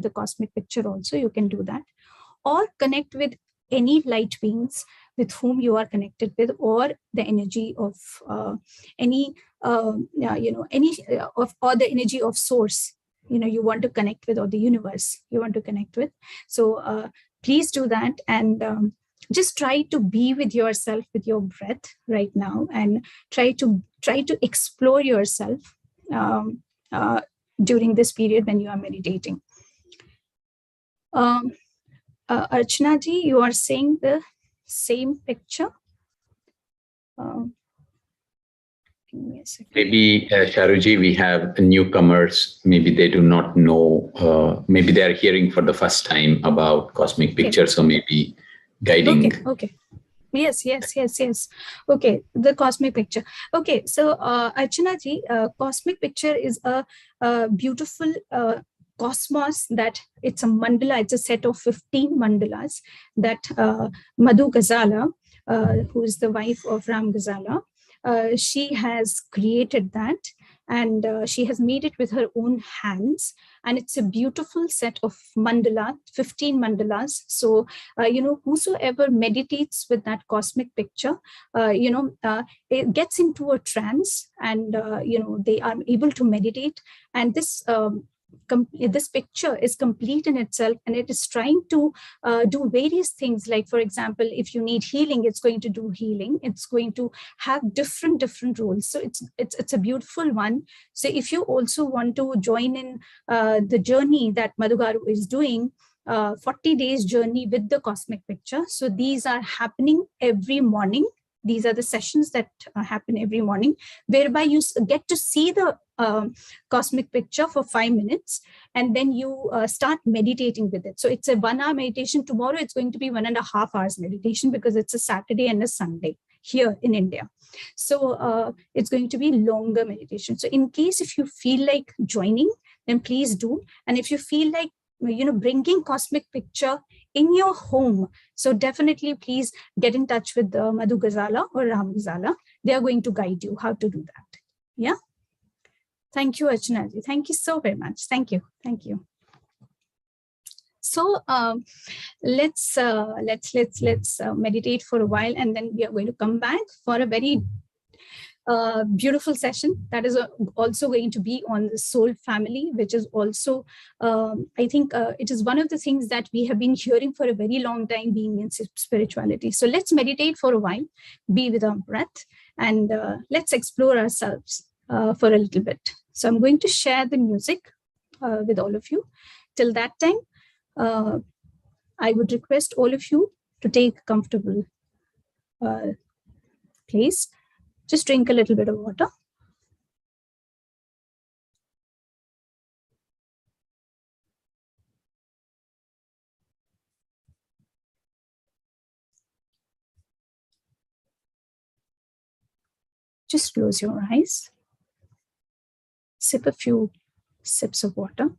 the cosmic picture also, you can do that. Or connect with any light beings with whom you are connected with, or the energy of any or the energy of source, you want to connect with, or the universe you want to connect with. So please do that, and just try to be with yourself, with your breath right now, and try to explore yourself during this period when you are meditating. Archana ji, you are saying the same picture. Maybe, Sharoo ji, we have newcomers. Maybe they do not know. Maybe they are hearing for the first time about cosmic picture. So maybe guiding. Okay. Yes. Okay, the cosmic picture. Okay, so Archana ji, cosmic picture is a beautiful cosmos, that it's a mandala. It's a set of 15 mandalas that Madhu Ghazala, who is the wife of Ram Ghazala, she has created that, and she has made it with her own hands, and it's a beautiful set of mandala, 15 mandalas. So whosoever meditates with that cosmic picture, it gets into a trance, and they are able to meditate, and this picture is complete in itself, and it is trying to do various things. Like, for example, if you need healing, it's going to do healing. It's going to have different roles. So it's a beautiful one. So if you also want to join in the journey that Madhugaru is doing, 40 days journey with the cosmic picture. So these are happening every morning. These are the sessions that happen every morning, whereby you get to see the cosmic picture for 5 minutes, and then you start meditating with it. So it's a 1 hour meditation. Tomorrow it's going to be 1.5 hours meditation, because it's a Saturday and a Sunday here in India. So it's going to be longer meditation. So in case if you feel like joining, then please do. And if you feel like bringing cosmic picture in your home, so definitely please get in touch with Madhu Ghazala or Ram Ghazala. They are going to guide you how to do that. Yeah. Thank you, Archana ji. Thank you so very much. Thank you. So let's meditate for a while, and then we are going to come back for a very beautiful session that is also going to be on the soul family, which is also I think it is one of the things that we have been hearing for a very long time, being in spirituality. So let's meditate for a while, be with our breath, and let's explore ourselves for a little bit. So I'm going to share the music with all of you. Till that time, I would request all of you to take a comfortable place. Just drink a little bit of water. Just close your eyes. Sip a few sips of water.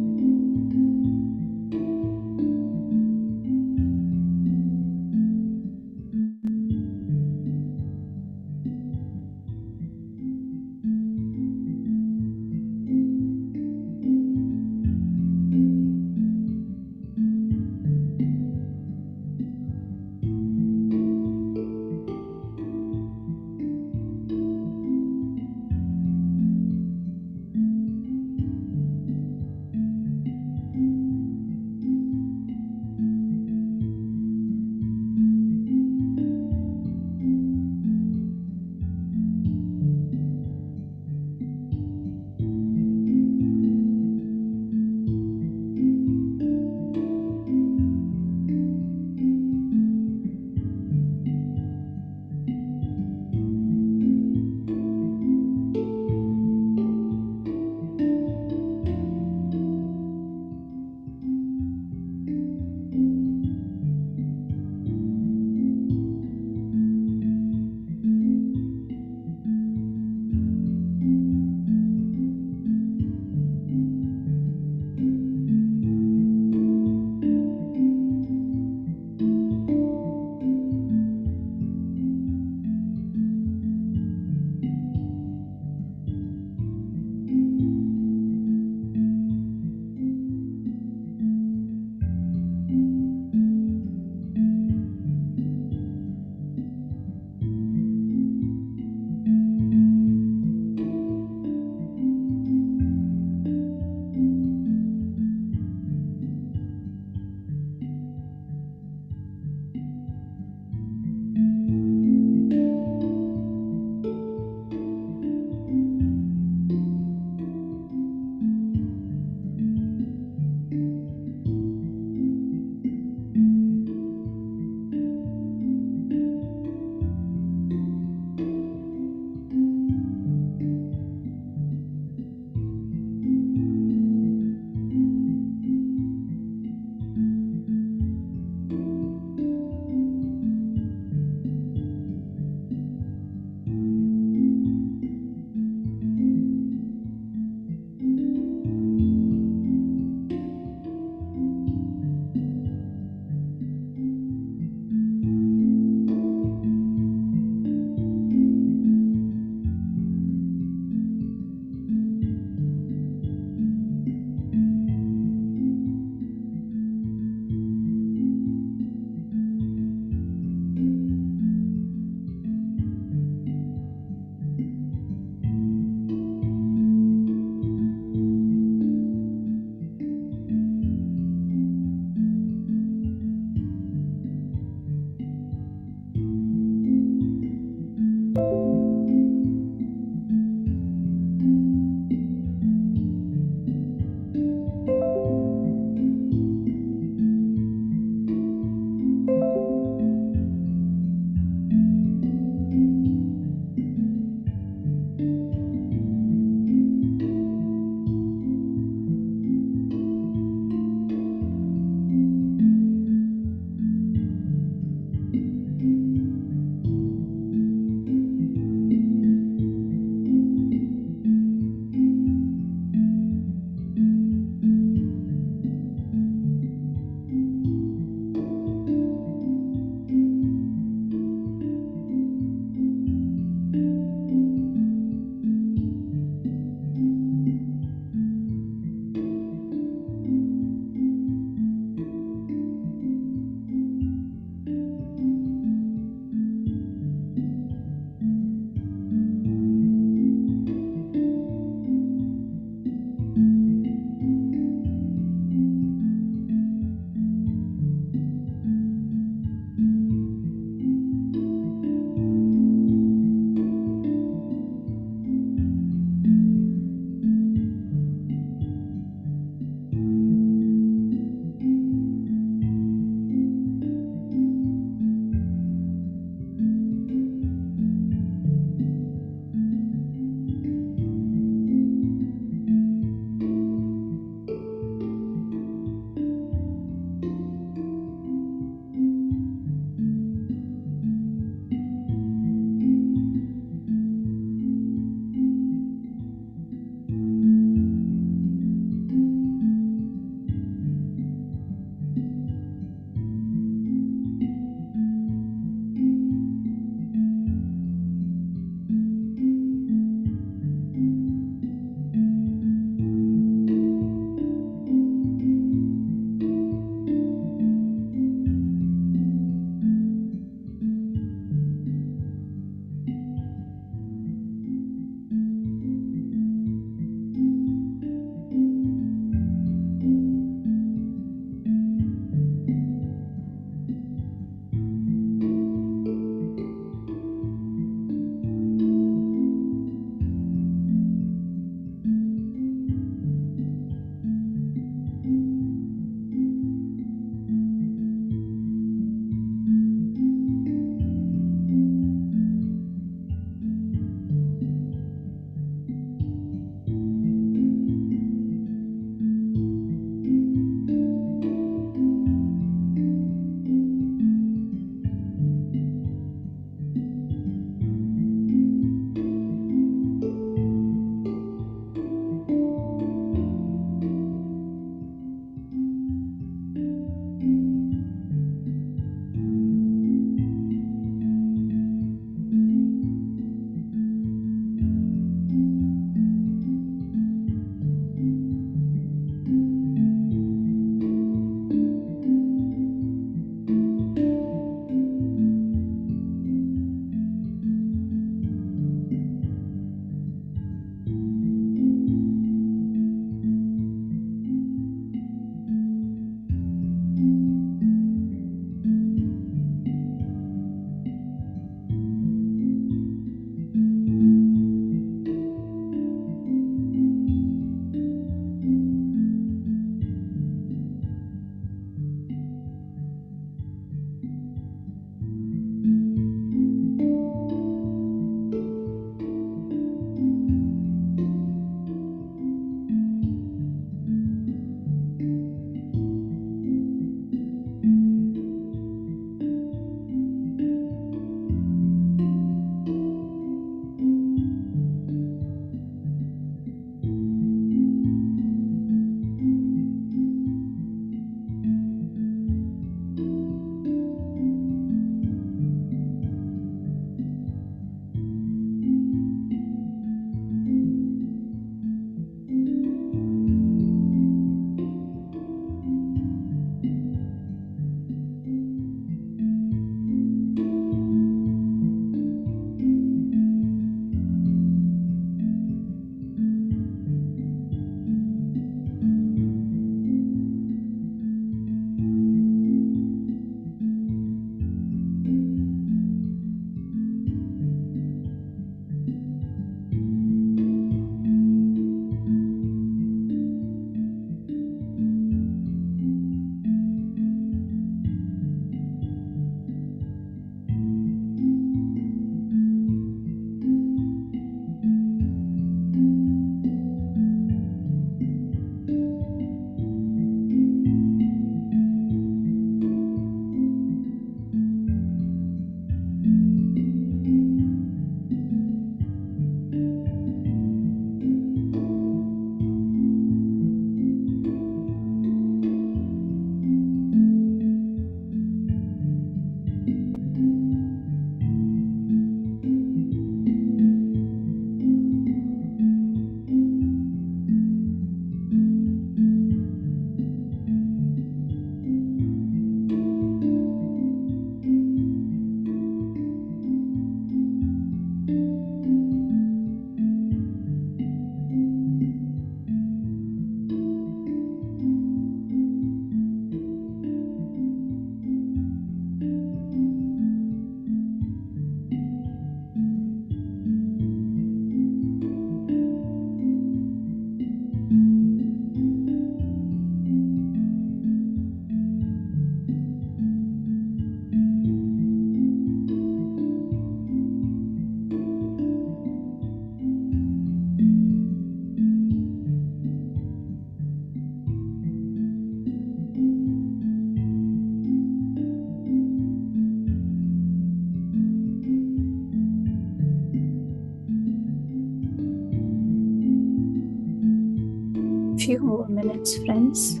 Few more minutes, friends.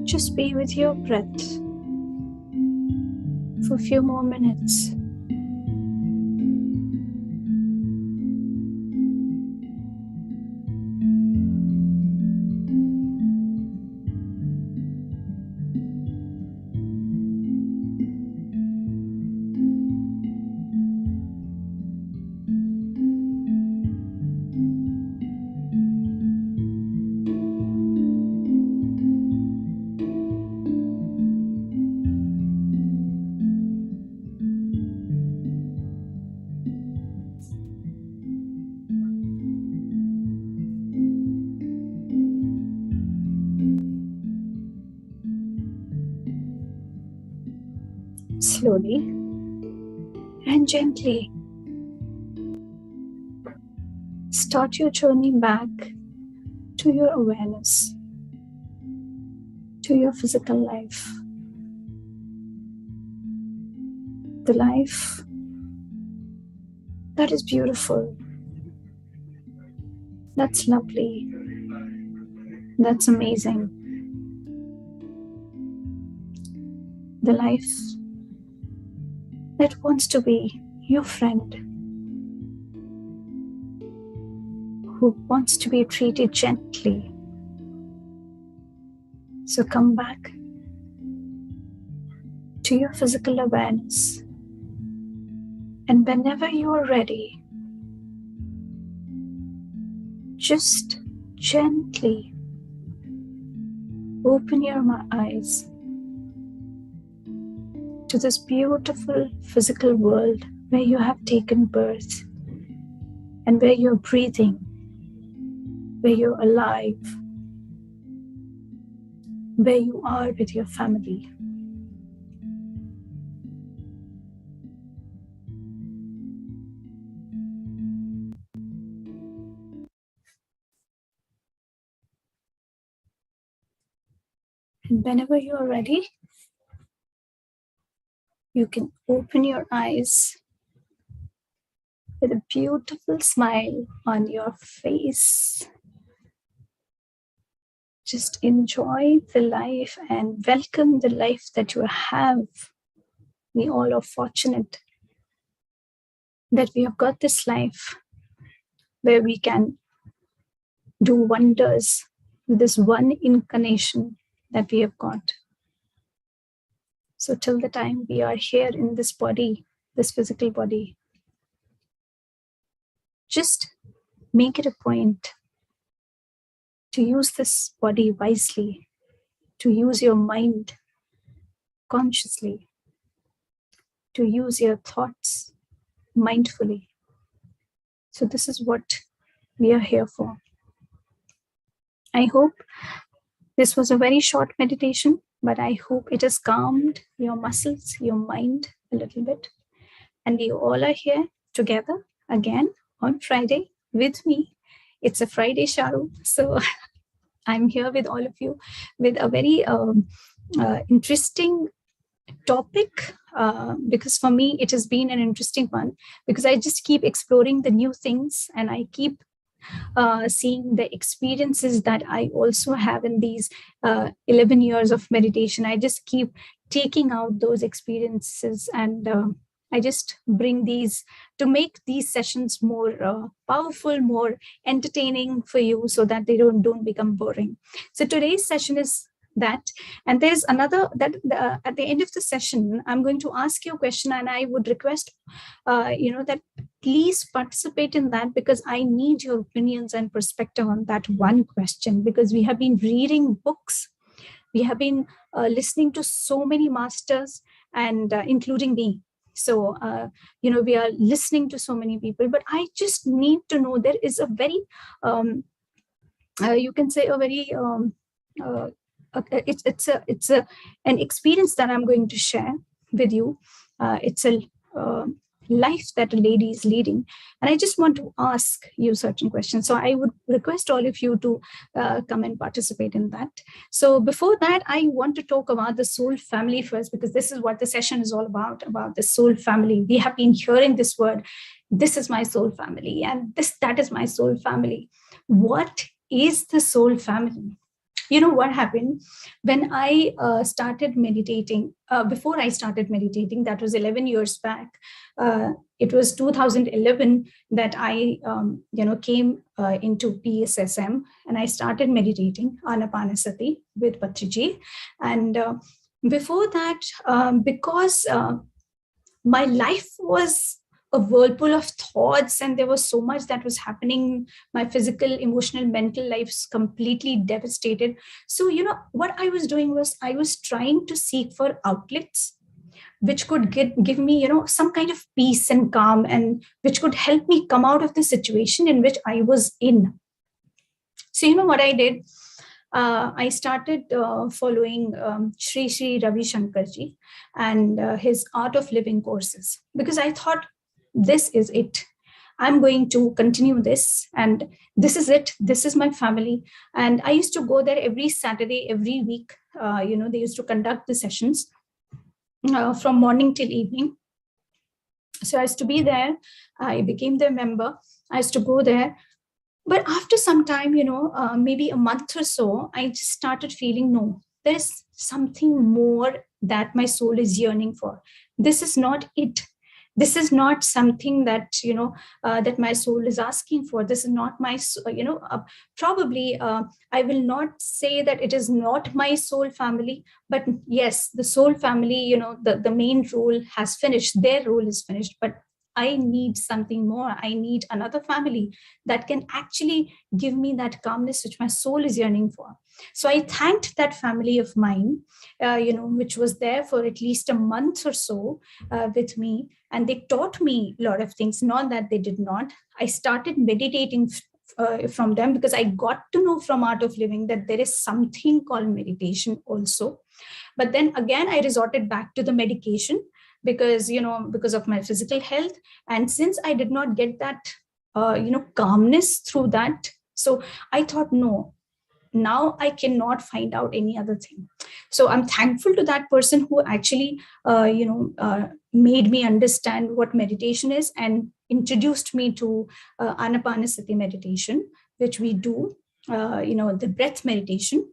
Just be with your breath for a few more minutes. Slowly and gently start your journey back to your awareness, to your physical life, the life that is beautiful, that's lovely, that's amazing, the life that wants to be your friend, who wants to be treated gently. So come back to your physical awareness, and whenever you are ready, just gently open your eyes to this beautiful physical world where you have taken birth and where you're breathing, where you're alive, where you are with your family. And whenever you are ready, you can open your eyes with a beautiful smile on your face. Just enjoy the life and welcome the life that you have. We all are fortunate that we have got this life where we can do wonders with this one incarnation that we have got. So till the time we are here in this body, this physical body, just make it a point to use this body wisely, to use your mind consciously, to use your thoughts mindfully. So this is what we are here for. I hope this was a very short meditation, but I hope it has calmed your muscles, your mind a little bit. And we all are here together again on Friday with me. It's a Friday, Sharoo. So I'm here with all of you with a very interesting topic, because for me it has been an interesting one, because I just keep exploring the new things and I keep seeing the experiences that I also have in these 11 years of meditation. I just keep taking out those experiences and I just bring these to make these sessions more powerful, more entertaining for you so that they don't become boring. So today's session is that, and there's another that at the end of the session I'm going to ask you a question, and I would request that please participate in that, because I need your opinions and perspective on that one question, because we have been reading books, we have been listening to so many masters, and including me. So we are listening to so many people, but I just need to know, there is a very you can say a very it's an experience that I'm going to share with you. It's a life that a lady is leading, and I just want to ask you certain questions. So I would request all of you to come and participate in that. So before that, I want to talk about the soul family first, because this is what the session is all about the soul family. We have been hearing this word, this is my soul family, and that is my soul family. What is the soul family. You know what happened when I started meditating? Before I started meditating, that was 11 years back. It was 2011 that I, came into PSSM, and I started meditating Anapanasati with Patriji. And before that, because my life was a whirlpool of thoughts, and there was so much that was happening. My physical, emotional, mental life's completely devastated. So, what I was doing was I was trying to seek for outlets which could give me, some kind of peace and calm, and which could help me come out of the situation in which I was in. So, what I did? I started following Sri Ravi Shankarji and his Art of Living courses, because I thought, this is it. I'm going to continue this, and this is it. This is my family. And I used to go there every Saturday, every week. They used to conduct the sessions from morning till evening. So I used to be there. I became their member. I used to go there. But after some time, maybe a month or so, I just started feeling, no, there's something more that my soul is yearning for. This is not it. This is not something that, that my soul is asking for. This is not my, probably I will not say that it is not my soul family, but yes, the soul family, the main role has finished. Their role is finished. But I need something more. I need another family that can actually give me that calmness which my soul is yearning for. So I thanked that family of mine, which was there for at least a month or so with me. And they taught me a lot of things, not that they did not. I started meditating from them, because I got to know from Art of Living that there is something called meditation also. But then again, I resorted back to the medication, because of my physical health. And since I did not get that calmness through that, so I thought, no, now I cannot find out any other thing. So I'm thankful to that person who actually made me understand what meditation is, and introduced me to Anapanasati meditation, which we do, the breath meditation.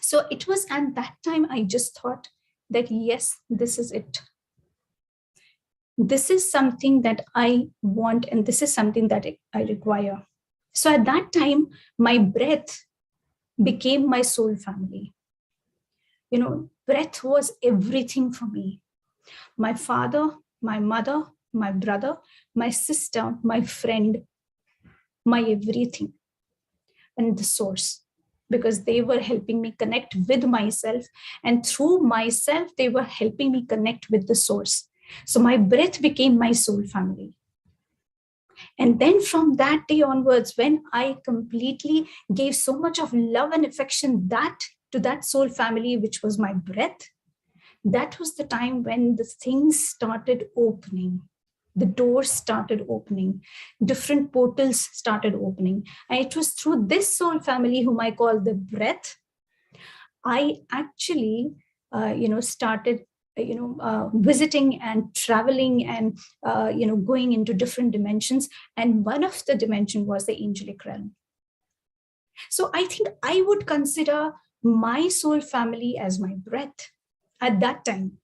So it was at that time I just thought that, yes, this is it. This is something that I want, and this is something that I require. So at that time, my breath became my soul family. Breath was everything for me. My father, my mother, my brother, my sister, my friend, my everything, and the source, because they were helping me connect with myself, and through myself, they were helping me connect with the source. So my breath became my soul family. And then from that day onwards, when I completely gave so much of love and affection to that soul family, which was my breath, that was the time when the things started opening. The doors started opening, different portals started opening. And it was through this soul family, whom I call the breath, I actually, started visiting and traveling, and going into different dimensions. And one of the dimension was the angelic realm. So I think I would consider my soul family as my breath at that time.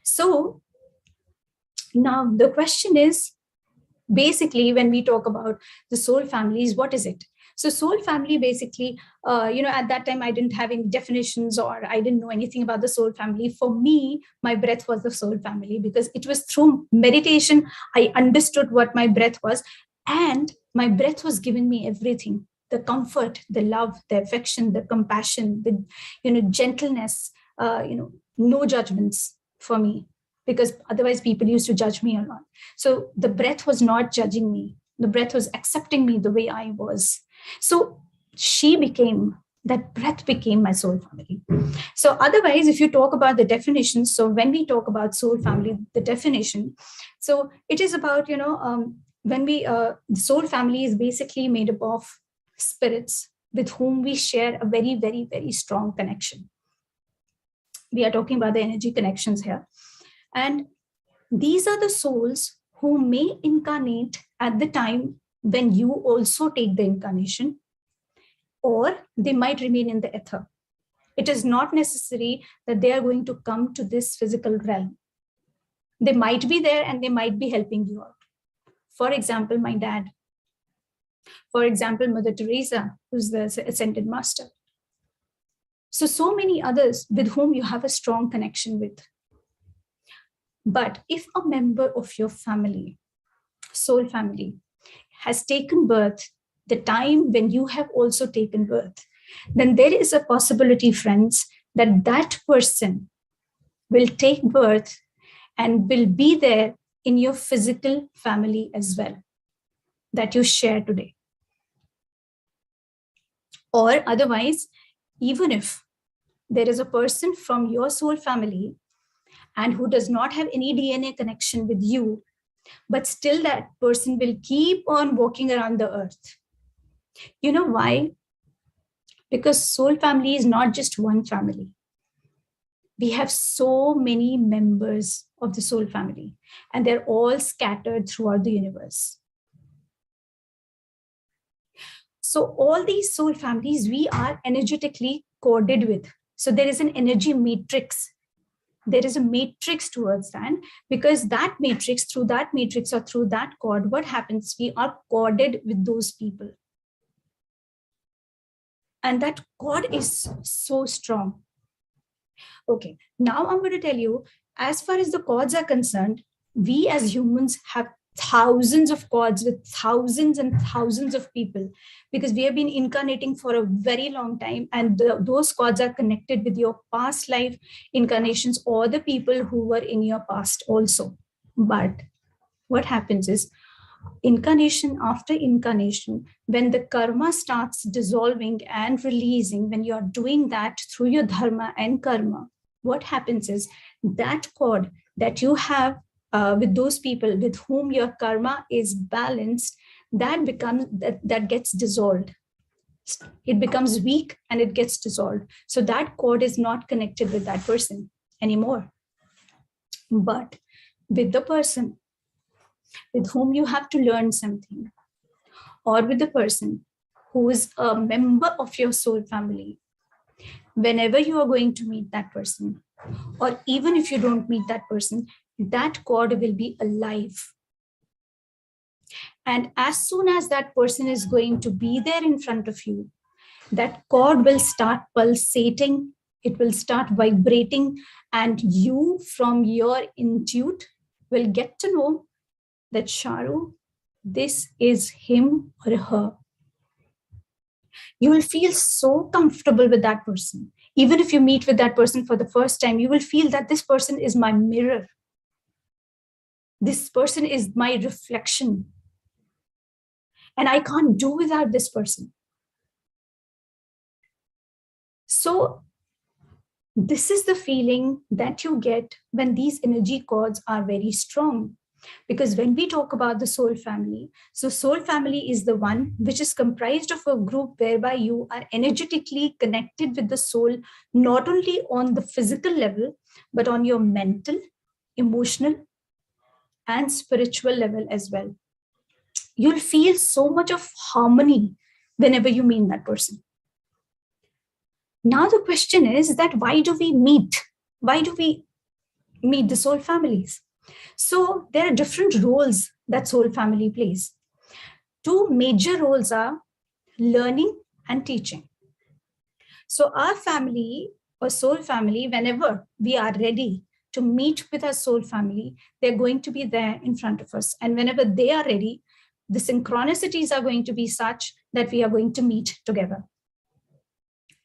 So now the question is, basically, when we talk about the soul families, what is it? So soul family, basically, at that time, I didn't have any definitions, or I didn't know anything about the soul family. For me, my breath was the soul family, because it was through meditation, I understood what my breath was. And my breath was giving me everything: the comfort, the love, the affection, the compassion, the gentleness, no judgments for me, because otherwise people used to judge me a lot. So the breath was not judging me. The breath was accepting me the way I was. So that breath became my soul family. So otherwise, if you talk about the definition, so when we talk about soul family, the definition, so it is about, the soul family is basically made up of spirits with whom we share a very, very, very strong connection. We are talking about the energy connections here. And these are the souls who may incarnate at the time when you also take the incarnation, or they might remain in the ether. It is not necessary that they are going to come to this physical realm. They might be there and they might be helping you out. For example, my dad. For example, Mother Teresa, who's the ascended master. So many others with whom you have a strong connection with. But if a member of your family, soul family, has taken birth the time when you have also taken birth, then there is a possibility, friends, that that person will take birth and will be there in your physical family as well, that you share today. Or otherwise, even if there is a person from your soul family and who does not have any DNA connection with you, but still that person will keep on walking around the earth. You know why? Because soul family is not just one family. We have so many members of the soul family, and they're all scattered throughout the universe. So all these soul families, we are energetically coded with. So there is an energy matrix. There is a matrix towards that, because that matrix, through that matrix or through that cord, what happens? We are coded with those people. And that cord is so strong. Okay, now I'm going to tell you, as far as the cords are concerned, we as humans have thousands of cords with thousands and thousands of people, because we have been incarnating for a very long time, and those cords are connected with your past life incarnations or the people who were in your past also. But what happens is, incarnation after incarnation, when the karma starts dissolving and releasing, when you're doing that through your dharma and karma, what happens is that cord that you have with those people with whom your karma is balanced, that gets dissolved. It becomes weak and it gets dissolved. So that cord is not connected with that person anymore. But with the person with whom you have to learn something, or with the person who is a member of your soul family, whenever you are going to meet that person, or even if you don't meet that person, that cord will be alive. And as soon as that person is going to be there in front of you, that cord will start pulsating, it will start vibrating, and you from your intuit will get to know that, Sharoo, this is him or her. You will feel so comfortable with that person. Even if you meet with that person for the first time, you will feel that this person is my mirror. This person is my reflection. And I can't do without this person. So this is the feeling that you get when these energy cords are very strong. Because when we talk about the soul family, so soul family is the one which is comprised of a group whereby you are energetically connected with the soul, not only on the physical level, but on your mental, emotional, and spiritual level as well. You'll feel so much of harmony whenever you meet that person. Now the question is that why do we meet? Why do we meet the soul families? So there are different roles that soul family plays. Two major roles are learning and teaching. So our family or soul family, whenever we are ready to meet with our soul family, they're going to be there in front of us. And whenever they are ready, the synchronicities are going to be such that we are going to meet together.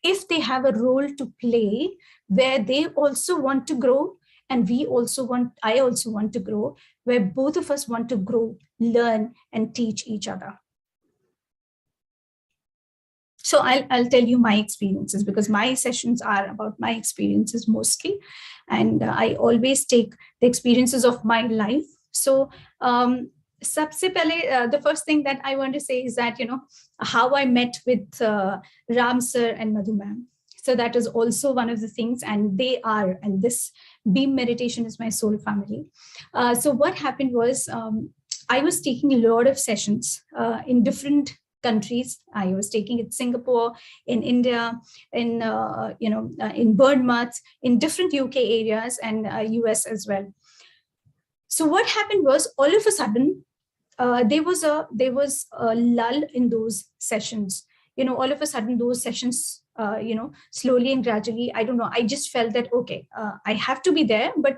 If they have a role to play where they also want to grow, and I also want to grow, where both of us want to grow, learn, and teach each other. So I'll tell you my experiences, because my sessions are about my experiences mostly. And I always take the experiences of my life. So sabse pehle, the first thing that I want to say is that, how I met with Ram sir and Madhu ma'am. So that is also one of the things, and this Beam Meditation is my soul family. So what happened was, I was taking a lot of sessions in different countries. I was taking it Singapore, in India, in Bournemouth, in different UK areas, and US as well. So what happened was, all of a sudden, there was a lull in those sessions. All of a sudden, those sessions, slowly and gradually, I don't know, I just felt that, okay, I have to be there, but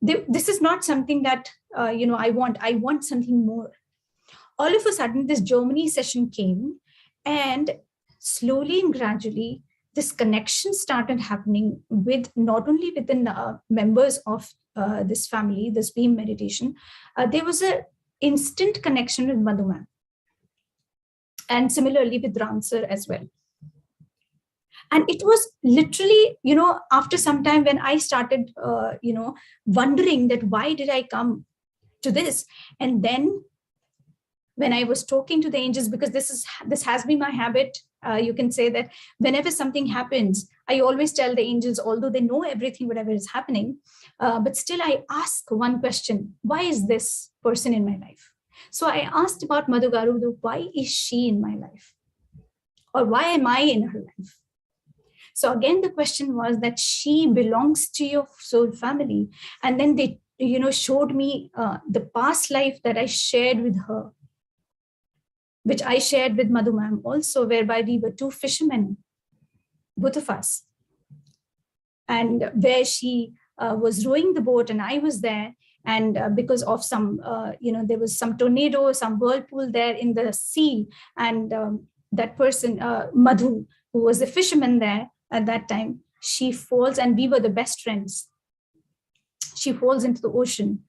this is not something that I want something more. All of a sudden, this Germany session came, and slowly and gradually, this connection started happening with not only within the members of this family, this beam meditation. There was a instant connection with Madhu, and similarly with Ramsar as well. And it was literally, after some time, when I started, wondering that why did I come to this? And then when I was talking to the angels, because this has been my habit, you can say that whenever something happens, I always tell the angels, although they know everything, whatever is happening, but still I ask one question: why is this person in my life? So I asked about Madhu Garu, why is she in my life? Or why am I in her life? So again, the question was that she belongs to your soul family. And then they, showed me the past life that I shared with her, which I shared with Madhu ma'am also, whereby we were two fishermen, both of us. And where she was rowing the boat and I was there. And because of some, there was some tornado, some whirlpool there in the sea. And that person, Madhu, who was a fisherman there at that time, she falls, and we were the best friends. She falls into the ocean.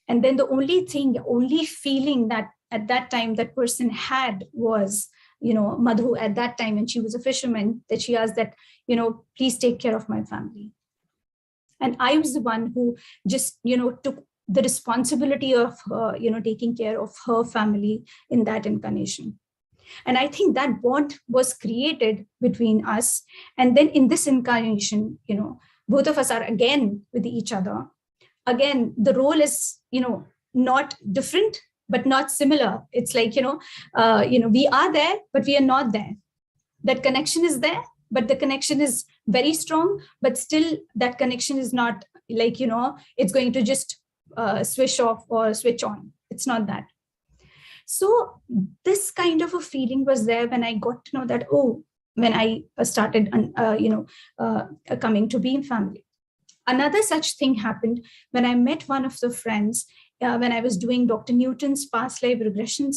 And then the only feeling that at that time that person had was, Madhu at that time, and she was a fisherman, that she asked that, please take care of my family. And I was the one who just, took the responsibility of, taking care of her family in that incarnation. And I think that bond was created between us. And then in this incarnation, both of us are again with each other. Again, the role is, not different, but not similar. It's like, we are there, but we are not there. That connection is there, but the connection is very strong, but still that connection is not like, it's going to just switch off or switch on. It's not that. So this kind of a feeling was there when I got to know that, when I started, coming to Beam family. Another such thing happened when I met one of the friends, when I was doing Dr. Newton's past life regression,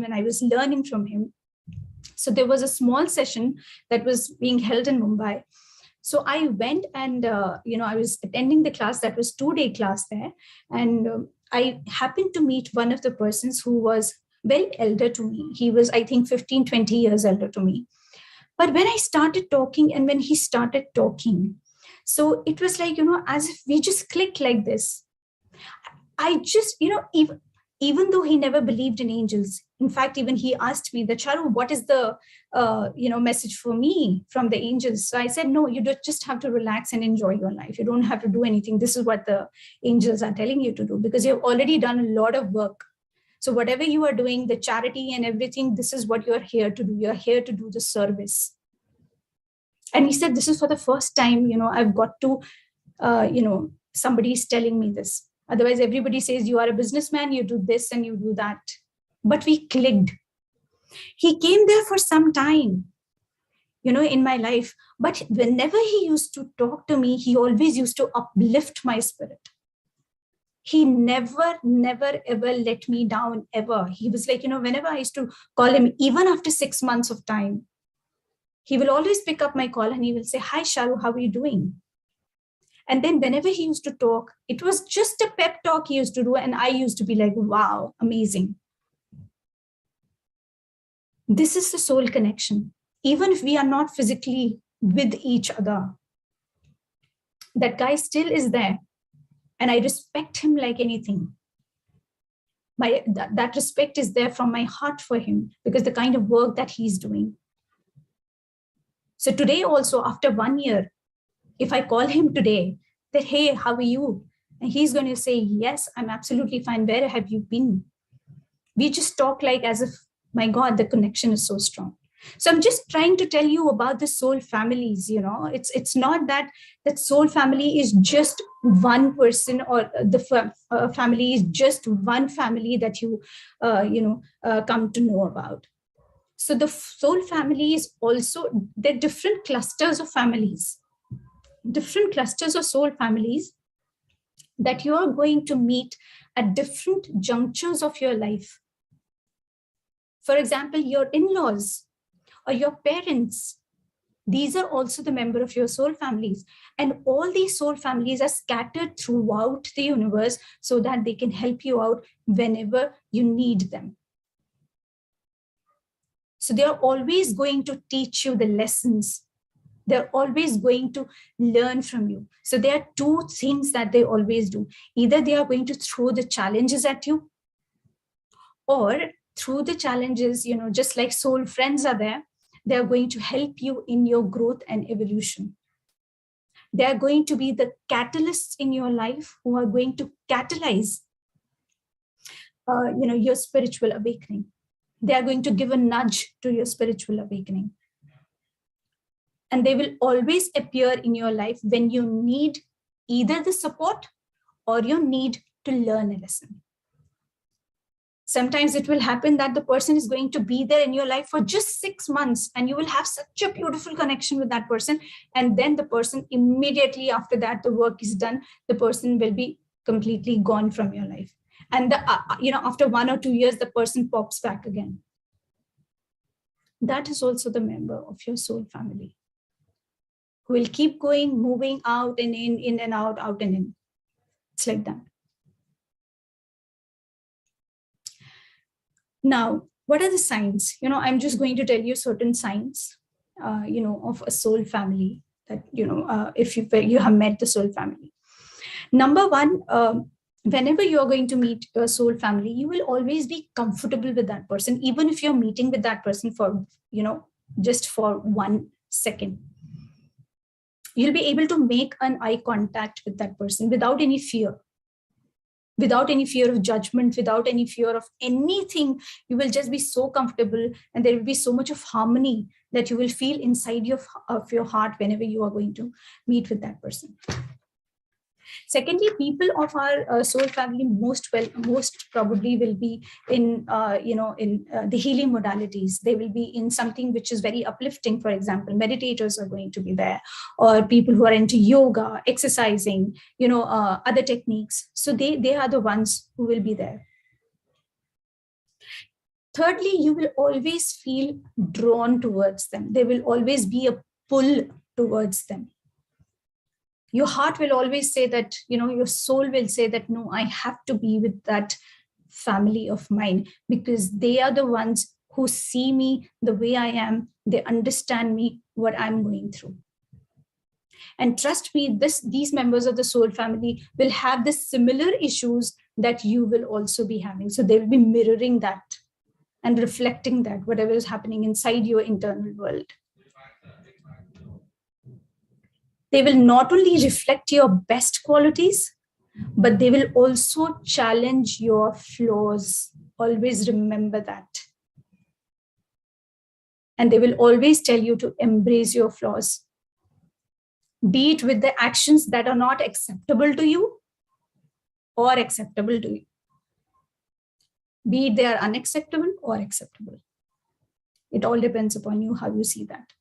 when I was learning from him. So there was a small session that was being held in Mumbai. So I went and, I was attending the class. That was 2-day class there. And I happened to meet one of the persons who was very elder to me. He was, I think, 15, 20 years elder to me. But when I started talking and when he started talking, so it was like, as if we just clicked like this. I just, even though he never believed in angels, in fact, even he asked me that, Sharoo, what is the, message for me from the angels? So I said, no, you just have to relax and enjoy your life. You don't have to do anything. This is what the angels are telling you to do, because you've already done a lot of work. So whatever you are doing, the charity and everything, this is what you're here to do. You're here to do the service. And he said, this is for the first time, I've got to, somebody's telling me this. Otherwise, everybody says you are a businessman, you do this and you do that. But we clicked. He came there for some time, in my life. But whenever he used to talk to me, he always used to uplift my spirit. He never, ever let me down, ever. He was like, whenever I used to call him, even after 6 months of time, he will always pick up my call and he will say, hi, Sharoo, how are you doing? And then whenever he used to talk, it was just a pep talk he used to do. And I used to be like, wow, amazing. This is the soul connection. Even if we are not physically with each other, that guy still is there. And I respect him like anything. That respect is there from my heart for him, because the kind of work that he's doing. So today also, after 1 year, if I call him today, that, hey, how are you? And he's going to say, yes, I'm absolutely fine. Where have you been? We just talk like as if, my God, the connection is so strong. So I'm just trying to tell you about the soul families. It's not that soul family is just one person, or the family is just one family that you come to know about. So the soul family is also, there are different clusters of families, different clusters of soul families that you are going to meet at different junctures of your life. For example, your in-laws or your parents, these are also the member of your soul families. And all these soul families are scattered throughout the universe so that they can help you out whenever you need them. So they are always going to teach you the lessons. They're always going to learn from you. So there are two things that they always do. Either they are going to throw the challenges at you, or through the challenges, just like soul friends are there, they are going to help you in your growth and evolution. They are going to be the catalysts in your life who are going to catalyze your spiritual awakening. They are going to give a nudge to your spiritual awakening. And they will always appear in your life when you need either the support or you need to learn a lesson. Sometimes it will happen that the person is going to be there in your life for just 6 months, and you will have such a beautiful connection with that person. And then the person, immediately after that, the work is done, the person will be completely gone from your life. And after 1 or 2 years, the person pops back again. That is also the member of your soul family, who will keep going, moving out and in and out and in. It's like that. Now, what are the signs? I'm just going to tell you certain signs, of a soul family that, if you have met the soul family. Number one, whenever you're going to meet your soul family, you will always be comfortable with that person, even if you're meeting with that person for, just for 1 second. You'll be able to make an eye contact with that person without any fear. Without any fear of judgment, without any fear of anything. You will just be so comfortable, and there will be so much of harmony that you will feel inside of your heart whenever you are going to meet with that person. Secondly, people of our soul family most probably will be in the healing modalities. They will be in something which is very uplifting. For example, meditators are going to be there, or people who are into yoga, exercising, other techniques. So they are the ones who will be there. Thirdly, you will always feel drawn towards them. There will always be a pull towards them. Your heart will always say that, your soul will say that, no, I have to be with that family of mine, because they are the ones who see me the way I am. They understand me, what I'm going through. And trust me, these members of the soul family will have the similar issues that you will also be having. So they will be mirroring that and reflecting that, whatever is happening inside your internal world. They will not only reflect your best qualities, but they will also challenge your flaws. Always remember that. And they will always tell you to embrace your flaws, be it with the actions that are not acceptable to you or acceptable to you. Be it they are unacceptable or acceptable. It all depends upon you, how you see that.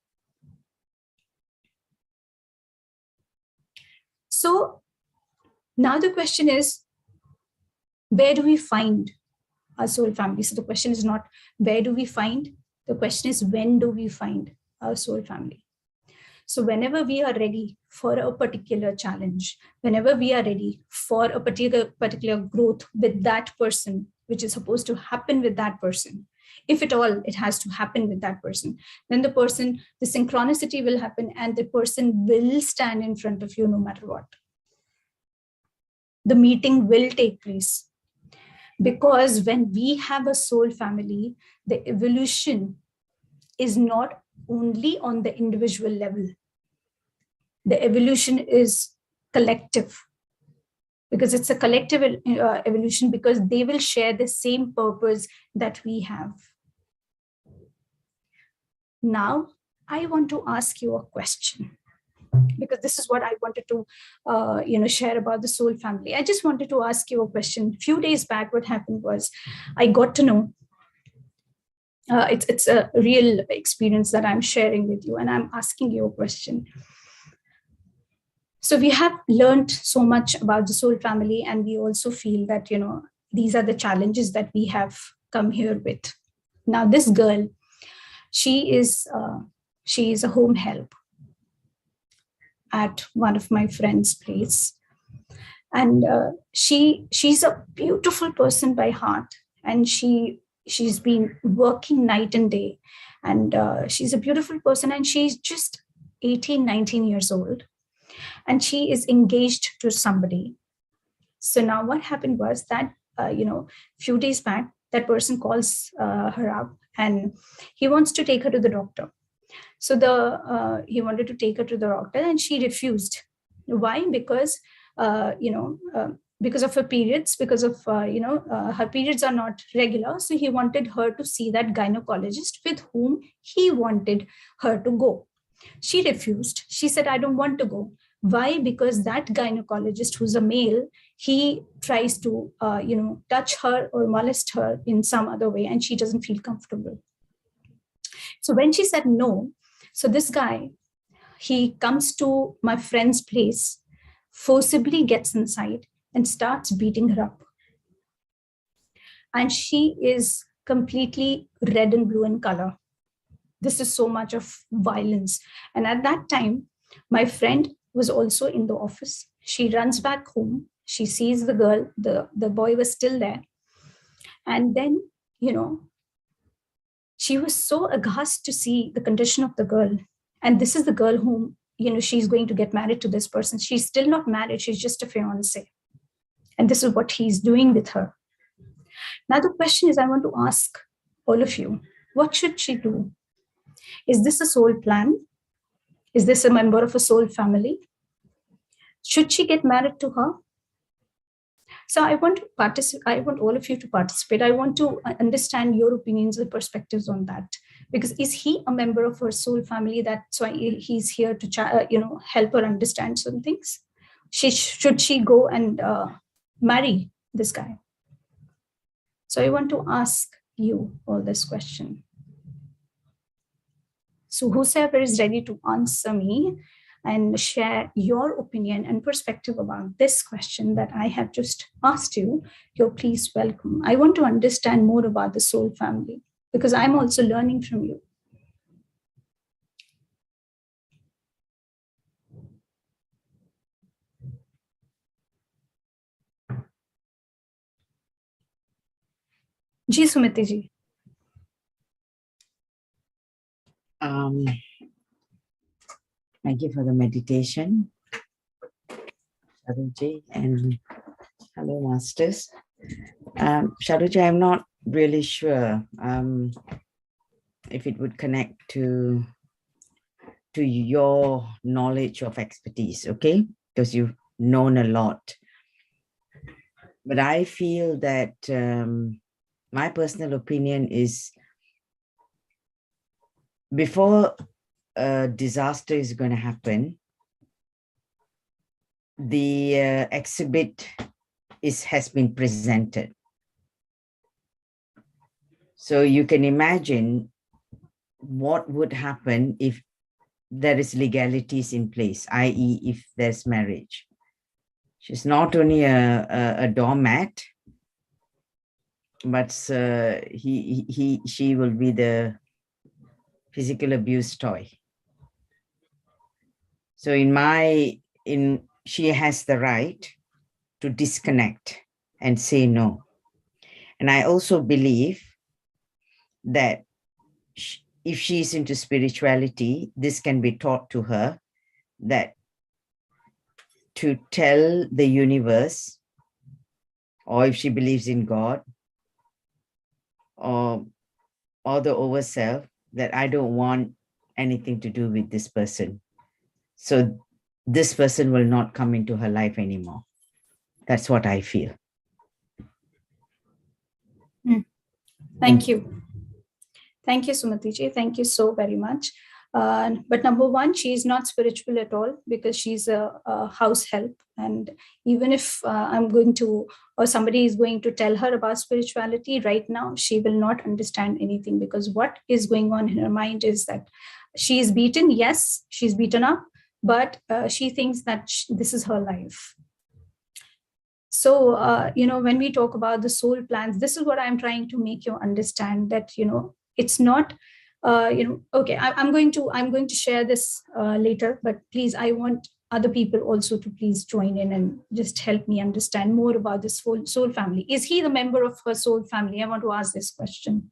So now the question is, where do we find our soul family? So the question is not where do we find, the question is when do we find our soul family? So whenever we are ready for a particular challenge, whenever we are ready for a particular growth with that person, which is supposed to happen with that person, if at all it has to happen with that person, then the synchronicity will happen, and the person will stand in front of you no matter what. The meeting will take place. Because when we have a soul family, the evolution is not only on the individual level. The evolution is collective. because it's a collective evolution, because they will share the same purpose that we have. Now, I want to ask you a question, because this is what I wanted to, share about the soul family. I just wanted to ask you a question. A few days back, what happened was I got to know, it's a real experience that I'm sharing with you, and I'm asking you a question. So we have learned so much about the soul family, and we also feel that, these are the challenges that we have come here with. Now, this girl, she is a home help at one of my friend's place, and she's a beautiful person by heart, and she's been working night and day, and she's a beautiful person, and she's just 18, 19 years old, and she is engaged to somebody. So now what happened was that, few days back, that person calls her up, and he wants to take her to the doctor. So he wanted to take her to the doctor, and she refused. Why? Because because of her periods, because of her periods are not regular. So he wanted her to see that gynecologist with whom he wanted her to go. She refused. She said, I don't want to go. Why? Because that gynecologist, who's a male, he tries to touch her or molest her in some other way, and she doesn't feel comfortable. So when she said no, so this guy, he comes to my friend's place, forcibly gets inside and starts beating her up. And she is completely red and blue in color. This is so much of violence. And at that time, my friend was also in the office. She runs back home. She sees the girl, the boy was still there. And then, she was so aghast to see the condition of the girl. And this is the girl whom, she's going to get married to this person. She's still not married. She's just a fiance. And this is what he's doing with her. Now, the question is, I want to ask all of you, what should she do? Is this a soul plan? Is this a member of a soul family? Should she get married to her? So I want to participate. I want all of you to participate. I want to understand your opinions and perspectives on that. Because is he a member of her soul family? That's why he's here to help her understand some things. Should she go and marry this guy? So I want to ask you all this question. So whosoever is ready to answer me and share your opinion and perspective about this question that I have just asked you, you're please welcome. I want to understand more about the soul family, because I'm also learning from you. Ji Sumiti ji. Thank you for the meditation, Sharuji, and hello, masters. Sharuji, I'm not really sure if it would connect to your knowledge of expertise, okay? Because you've known a lot. But I feel that my personal opinion is, before a disaster is going to happen, the exhibit has been presented. So you can imagine what would happen if there is legalities in place, i.e. if there's marriage. She's not only a doormat, but she will be the physical abuse toy. So she has the right to disconnect and say no. And I also believe that if she's into spirituality, this can be taught to her, that to tell the universe, or if she believes in God, or the overself, that I don't want anything to do with this person. So this person will not come into her life anymore. That's what I feel. Thank you. Thank you, Sumati ji. Thank you so very much. But number one, she is not spiritual at all because she's a house help. And even if I'm going to, or somebody is going to tell her about spirituality right now, she will not understand anything, because what is going on in her mind is that she is beaten. Yes, she's beaten up, but she thinks that this is her life. So, when we talk about the soul plans, this is what I'm trying to make you understand, that, it's not, okay, I'm going to share this later, but please, I want other people also to please join in and just help me understand more about this soul family. Is he the member of her soul family? I want to ask this question.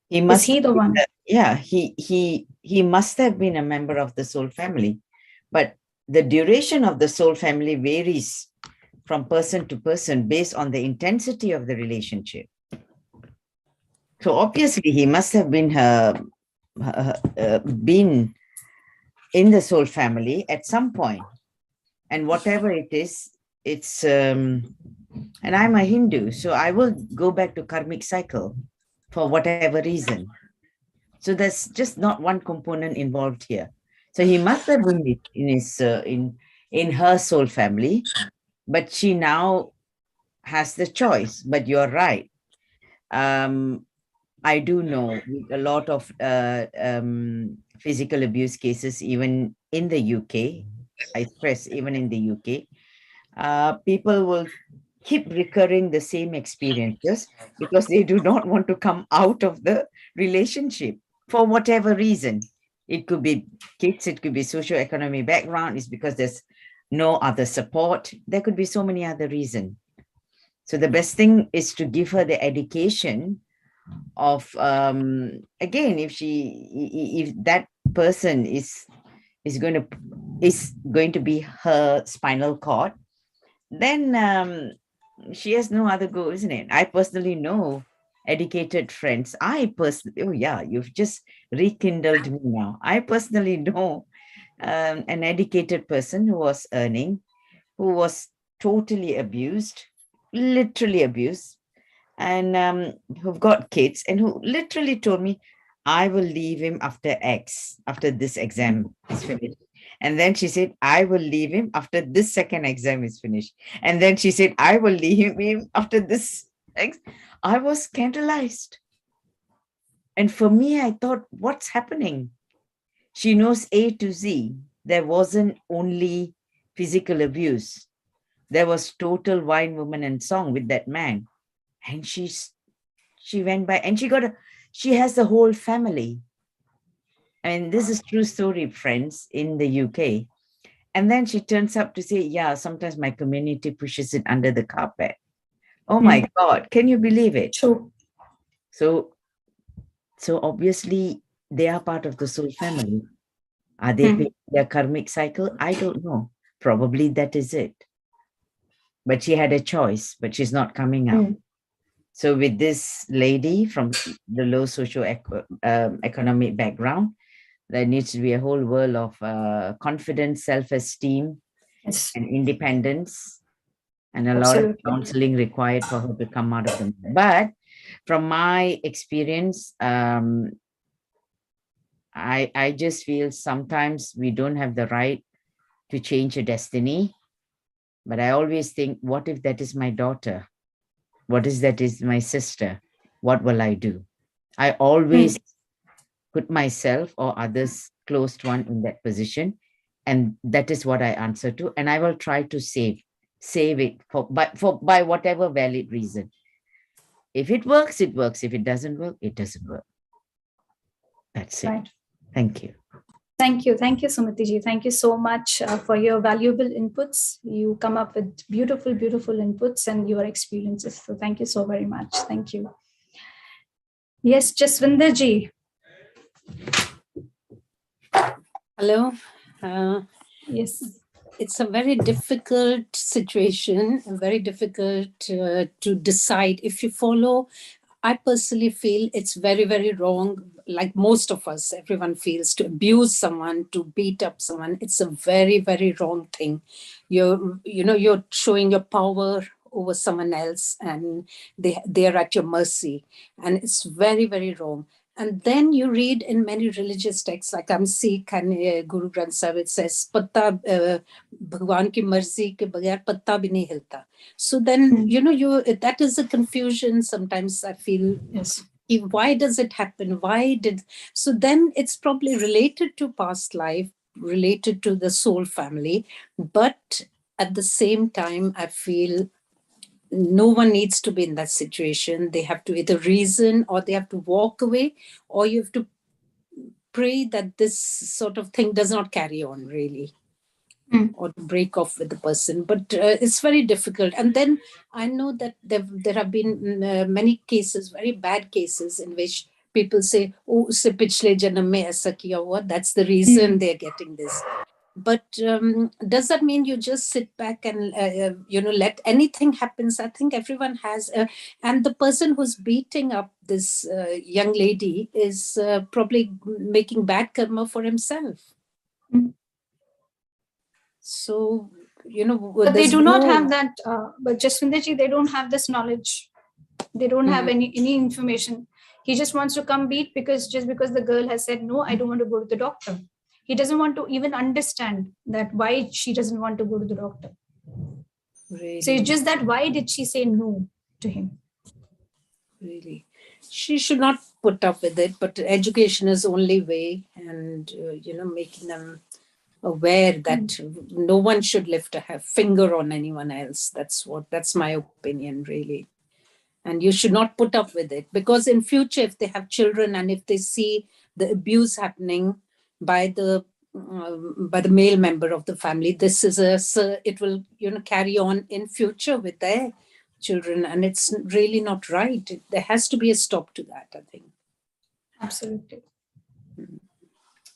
He must. Is he the one? Yeah, he must have been a member of the soul family, but the duration of the soul family varies from person to person based on the intensity of the relationship. So obviously he must have been been in the soul family at some point, and whatever it is, it's and I'm a Hindu, so I will go back to karmic cycle for whatever reason. So there's just not one component involved here. So he must have been in his in her soul family, but she now has the choice. But you're right. I do know a lot of physical abuse cases, even in the UK. I stress, even in the UK, people will keep recurring the same experiences because they do not want to come out of the relationship for whatever reason. It could be kids, it could be socioeconomic background, it's because there's no other support. There could be so many other reasons. So the best thing is to give her the education of, again, if that person is going to be her spinal cord, then she has no other go, isn't it? I personally know educated friends. Oh yeah, you've just rekindled me now. I personally know an educated person who was earning, who was totally abused, literally abused, and who've got kids, and who literally told me, I will leave him after X, after this exam is finished. And then she said, I will leave him after this second exam is finished. And then she said, I will leave him after this. I was scandalized. And for me, I thought, what's happening? She knows A to Z. There wasn't only physical abuse. There was total wine, woman, and song with that man. And she went by, and she has the whole family. I mean, this is true story, friends, in the UK. And then she turns up to say, yeah, sometimes my community pushes it under the carpet. Oh my God, can you believe it? True. So obviously they are part of the soul family. Are they paying their karmic cycle? I don't know. Probably that is it. But she had a choice, but she's not coming out. So with this lady from the low socio-economic background, there needs to be a whole world of confidence, self-esteem, and independence, and a lot of counseling required for her to come out of them. But from my experience, I just feel sometimes we don't have the right to change a destiny. But I always think, what if that is my daughter? What is that is my sister? What will I do? I always put myself or others close to one in that position. And that is what I answer to. And I will try to save it by whatever valid reason. If it works, it works. If it doesn't work, it doesn't work. That's it. Right. Thank you. Thank you. Thank you, Sumati ji. Thank you so much for your valuable inputs. You come up with beautiful, beautiful inputs and your experiences. So thank you so very much. Thank you. Yes, Jaswinder ji. Hello. Yes. It's a very difficult situation, very difficult to decide. If you follow, I personally feel it's very, very wrong. Like most of us, everyone feels, to abuse someone, to beat up someone. It's a very, very wrong thing. you're showing your power over someone else, and they are at your mercy, and it's very, very wrong. And then you read in many religious texts, like I'm Sikh, and Guru Granth Sahib, it says, "Patta Bhagwan ki marzi ke bagair patta bhi nahi hilta." So then, that is a confusion. Sometimes I feel, Yes. why does it happen? So then it's probably related to past life, related to the soul family. But at the same time, I feel no one needs to be in that situation. They have to either reason, or they have to walk away, or you have to pray that this sort of thing does not carry on, really. Or to break off with the person. But it's very difficult. And then I know that there have been many cases, very bad cases, in which people say, "Oh, usse pichle janam mein aisa kiya hua." That's the reason they're getting this. But does that mean you just sit back and let anything happens? I think everyone has, and the person who's beating up this young lady is probably making bad karma for himself. So, but they do not have that. But Jaswinderji, they don't have this knowledge. They don't have any information. He just wants to come beat because the girl has said no, I don't want to go to the doctor. He doesn't want to even understand that why she doesn't want to go to the doctor. Really? So it's just that, why did she say no to him? Really, she should not put up with it. But education is the only way, and making them aware that no one should lift a finger on anyone else. That's my opinion, really. And you should not put up with it, because in future, if they have children and if they see the abuse happening by the male member of the family, it will carry on in future with their children, and it's really not right. There has to be a stop to that, I think. Absolutely.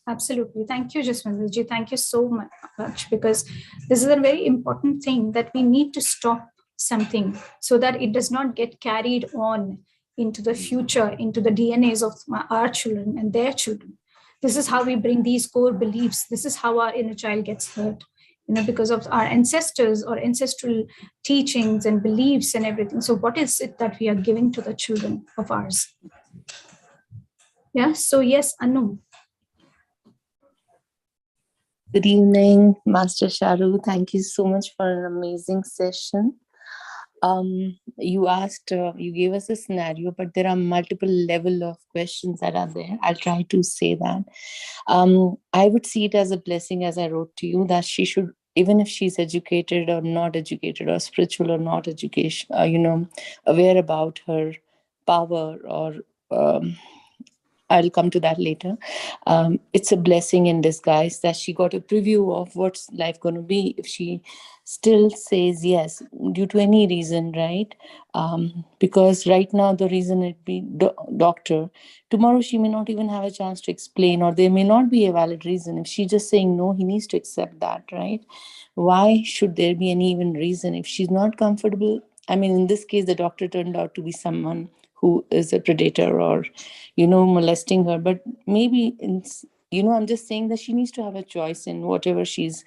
Absolutely. Thank you, Jaswinderji. Thank you so much, because this is a very important thing, that we need to stop something so that it does not get carried on into the future, into the DNAs of our children and their children. This is how we bring these core beliefs. This is how our inner child gets hurt, because of our ancestors or ancestral teachings and beliefs and everything. So what is it that we are giving to the children of ours? Yeah. So yes, Anu. Good evening, Master Sharoo. Thank you so much for an amazing session. You gave us a scenario, but there are multiple level of questions that are there. I'll try to say that. I would see it as a blessing, as I wrote to you, that she should, even if she's educated or not educated, or spiritual or not education, aware about her power, or I'll come to that later. It's a blessing in disguise that she got a preview of what's life going to be if she still says yes, due to any reason, right? Because right now the reason it be doctor, tomorrow she may not even have a chance to explain, or there may not be a valid reason. If she's just saying no, he needs to accept that, right? Why should there be any even reason if she's not comfortable? I mean, in this case, the doctor turned out to be someone who is a predator, or molesting her. But maybe I'm just saying that she needs to have a choice in whatever she's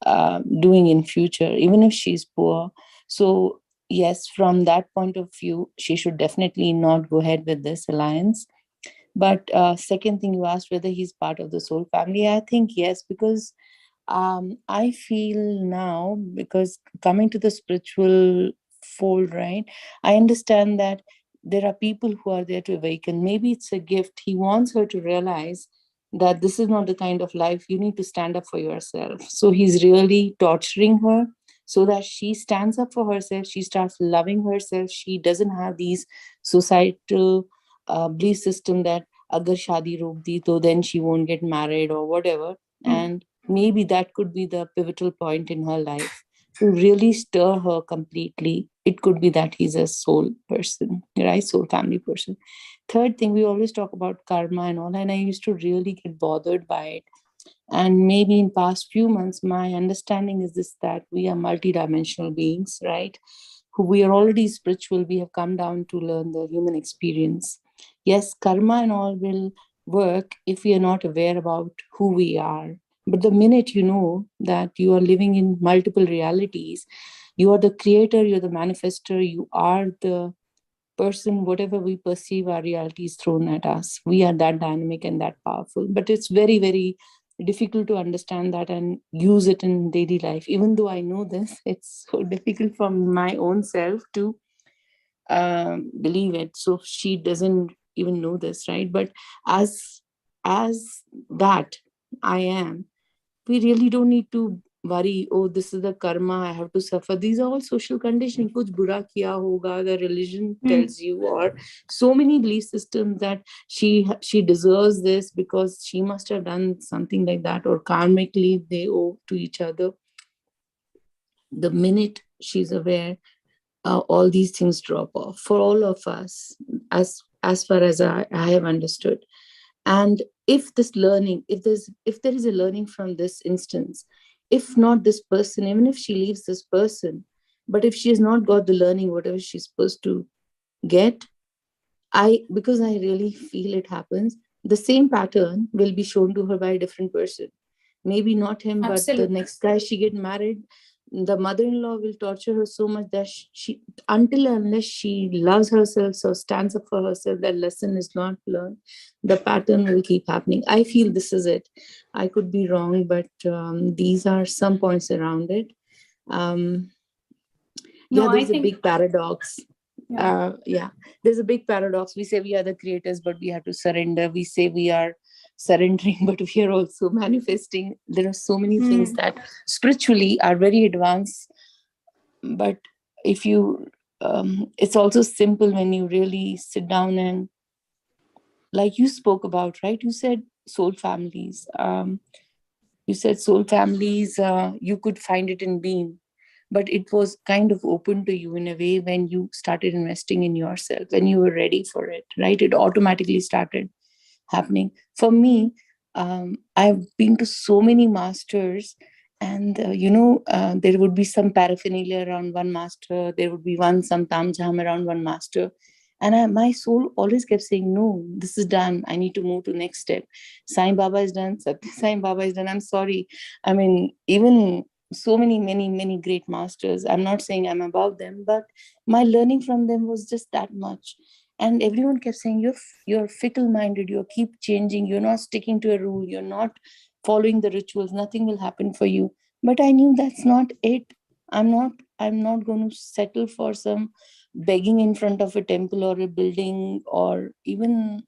doing in future, even if she's poor. So yes, from that point of view, she should definitely not go ahead with this alliance. But second thing, you asked whether he's part of the soul family. I think yes, because I feel now, because coming to the spiritual fold, right, I understand that there are people who are there to awaken. Maybe it's a gift. He wants her to realize that this is not the kind of life. You need to stand up for yourself. So he's really torturing her so that she stands up for herself. She starts loving herself. She doesn't have these societal belief system that agar shadi rok di, to then she won't get married or whatever. And maybe that could be the pivotal point in her life to really stir her completely. It could be that he's a soul person, right? Soul family person. Third thing, we always talk about karma and all, and I used to really get bothered by it. And maybe in past few months, my understanding is this, that we are multidimensional beings, right? Who we are already spiritual. We have come down to learn the human experience. Yes, karma and all will work if we are not aware about who we are. But the minute you know that you are living in multiple realities, you are the creator, you're the manifester, you are the person, whatever we perceive our reality is thrown at us. We are that dynamic and that powerful. But it's very, very difficult to understand that and use it in daily life. Even though I know this, it's so difficult for my own self to believe it. So she doesn't even know this, right? But as that I am, we really don't need to worry, oh, this is the karma, I have to suffer. These are all social conditioning. Kuch bura kiya hoga, the religion tells you, or so many belief systems that she deserves this because she must have done something like that, or karmically they owe to each other. The minute she's aware, all these things drop off for all of us, as far as I have understood. And if this learning, if there is a learning from this instance, if not this person, even if she leaves this person, but if she has not got the learning, whatever she's supposed to get, because I really feel it happens, the same pattern will be shown to her by a different person. Maybe not him, but the next guy she get married, the mother-in-law will torture her so much that she until unless she loves herself or stands up for herself, that lesson is not learned, the pattern will keep happening. I feel this is it. I could be wrong, but these are some points around it. There's a big paradox. There's a big paradox. We say we are the creators, but we have to surrender. We say we are surrendering, but we are also manifesting. There are so many things that spiritually are very advanced, but if you it's also simple when you really sit down and, like you spoke about, right? You said soul families. You could find it in Beam, but it was kind of open to you in a way when you started investing in yourself, when you were ready for it, right? It automatically started happening. For me, I've been to so many masters, and there would be some paraphernalia around one master, there would be some tam jam around one master, and my soul always kept saying, no, this is done, I need to move to next step. Sai Baba is done, Satya Sai Baba is done. I'm sorry, I mean, even so many great masters, I'm not saying I'm above them, but my learning from them was just that much. And everyone kept saying, you're fickle minded, you keep changing, you're not sticking to a rule, you're not following the rituals, nothing will happen for you. But I knew that's not it. I'm not going to settle for some begging in front of a temple or a building, or even,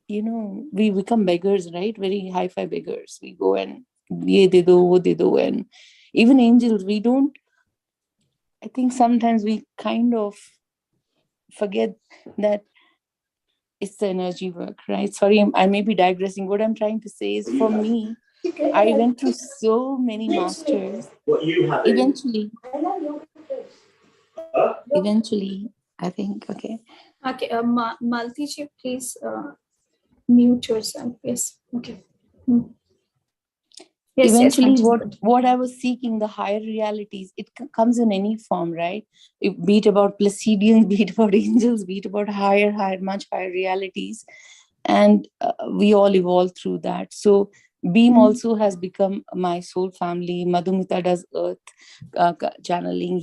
we become beggars, right? Very hi-fi beggars. We go and ye de do, wo de do. And even angels, we don't, I think sometimes we kind of forget that it's the energy work, right? Sorry, I may be digressing. What I'm trying to say is, for me, I went through so many masters. Eventually, I think, okay. Okay, Malti ji, please mute yourself. Yes, okay. Eventually, what I was seeking, the higher realities, it comes in any form, right? Be it about Placidians, be it about angels, be it about higher, much higher realities. And we all evolve through that. So Beam also has become my soul family. Madhumita does earth channeling.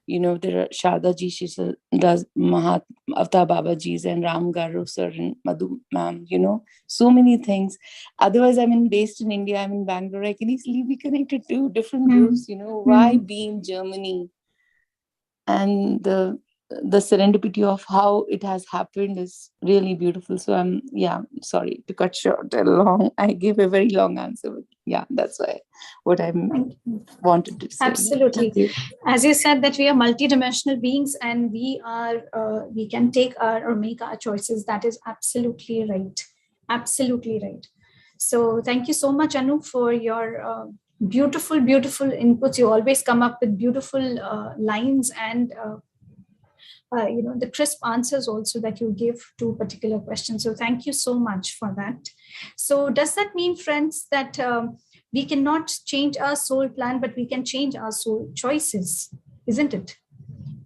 There are Sharda ji, she does Avatar Baba ji's, and Ram Garu sir and Madhu ma'am, so many things. Otherwise, based in India, I'm in Bangalore. I can easily be connected to different groups, why Beam Germany? And the serendipity of how it has happened is really beautiful. So I'm sorry to cut short a long, I gave a very long answer, but that's what I wanted to say. Absolutely. As you said, that we are multidimensional beings, and we can take or make our choices. That is absolutely right. Absolutely right. So thank you so much, Anu, for your beautiful inputs. You always come up with beautiful lines and the crisp answers also that you give to particular questions. So thank you so much for that. So does that mean, friends, that we cannot change our soul plan, but we can change our soul choices, isn't it?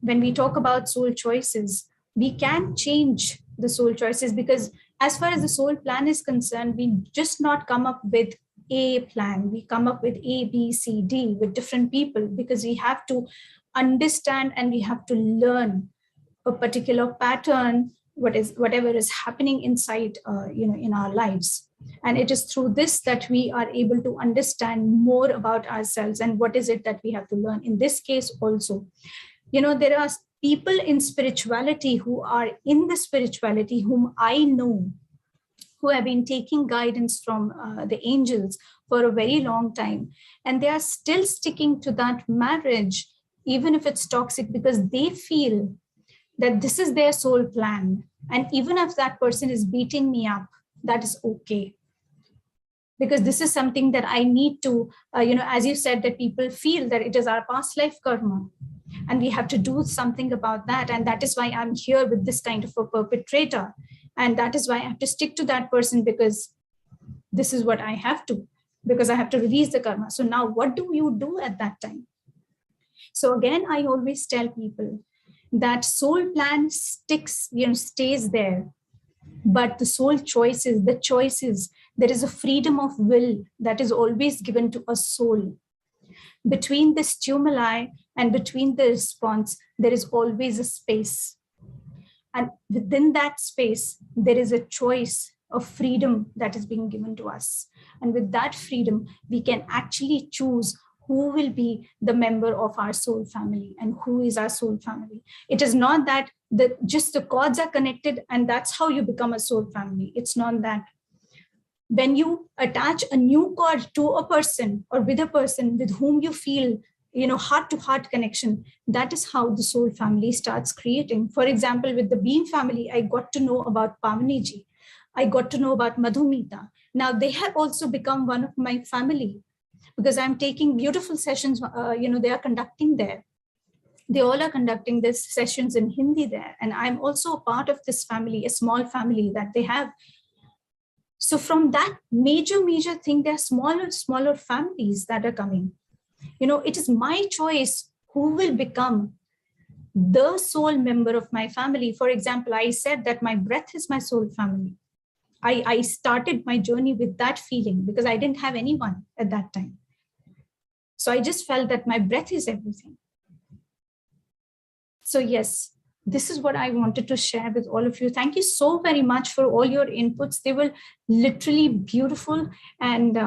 When we talk about soul choices, we can change the soul choices, because as far as the soul plan is concerned, we just not come up with A plan. We come up with A, B, C, D with different people because we have to understand and we have to learn a particular pattern, whatever is happening inside, in our lives. And it is through this that we are able to understand more about ourselves and what is it that we have to learn. In this case also, there are people in spirituality who are in the spirituality whom I know, who have been taking guidance from the angels for a very long time. And they are still sticking to that marriage, even if it's toxic, because they feel that this is their soul plan. And even if that person is beating me up, that is okay. Because this is something that I need to, as you said, that people feel that it is our past life karma. And we have to do something about that. And that is why I'm here with this kind of a perpetrator. And that is why I have to stick to that person, because this is what I have to, because I have to release the karma. So now what do you do at that time? So again, I always tell people that soul plan stays there. But the soul choices, there is a freedom of will that is always given to a soul. Between the stimuli and between the response, there is always a space. And within that space, there is a choice of freedom that is being given to us. And with that freedom, we can actually choose who will be the member of our soul family and who is our soul family. It is not that just the cords are connected and that's how you become a soul family. It's not that. When you attach a new cord to a person or with a person with whom you feel, heart-to-heart connection, that is how the soul family starts creating. For example, with the Beam family, I got to know about Pavaniji. I got to know about Madhumita. Now they have also become one of my family because I'm taking beautiful sessions, they are conducting there. They all are conducting these sessions in Hindi there. And I'm also a part of this family, a small family that they have. So from that major thing, there are smaller families that are coming. It is my choice who will become the soul member of my family. For example, I said that my breath is my soul family. I started my journey with that feeling because I didn't have anyone at that time. So I just felt that my breath is everything. So yes, this is what I wanted to share with all of you. Thank you so very much for all your inputs. They were literally beautiful and,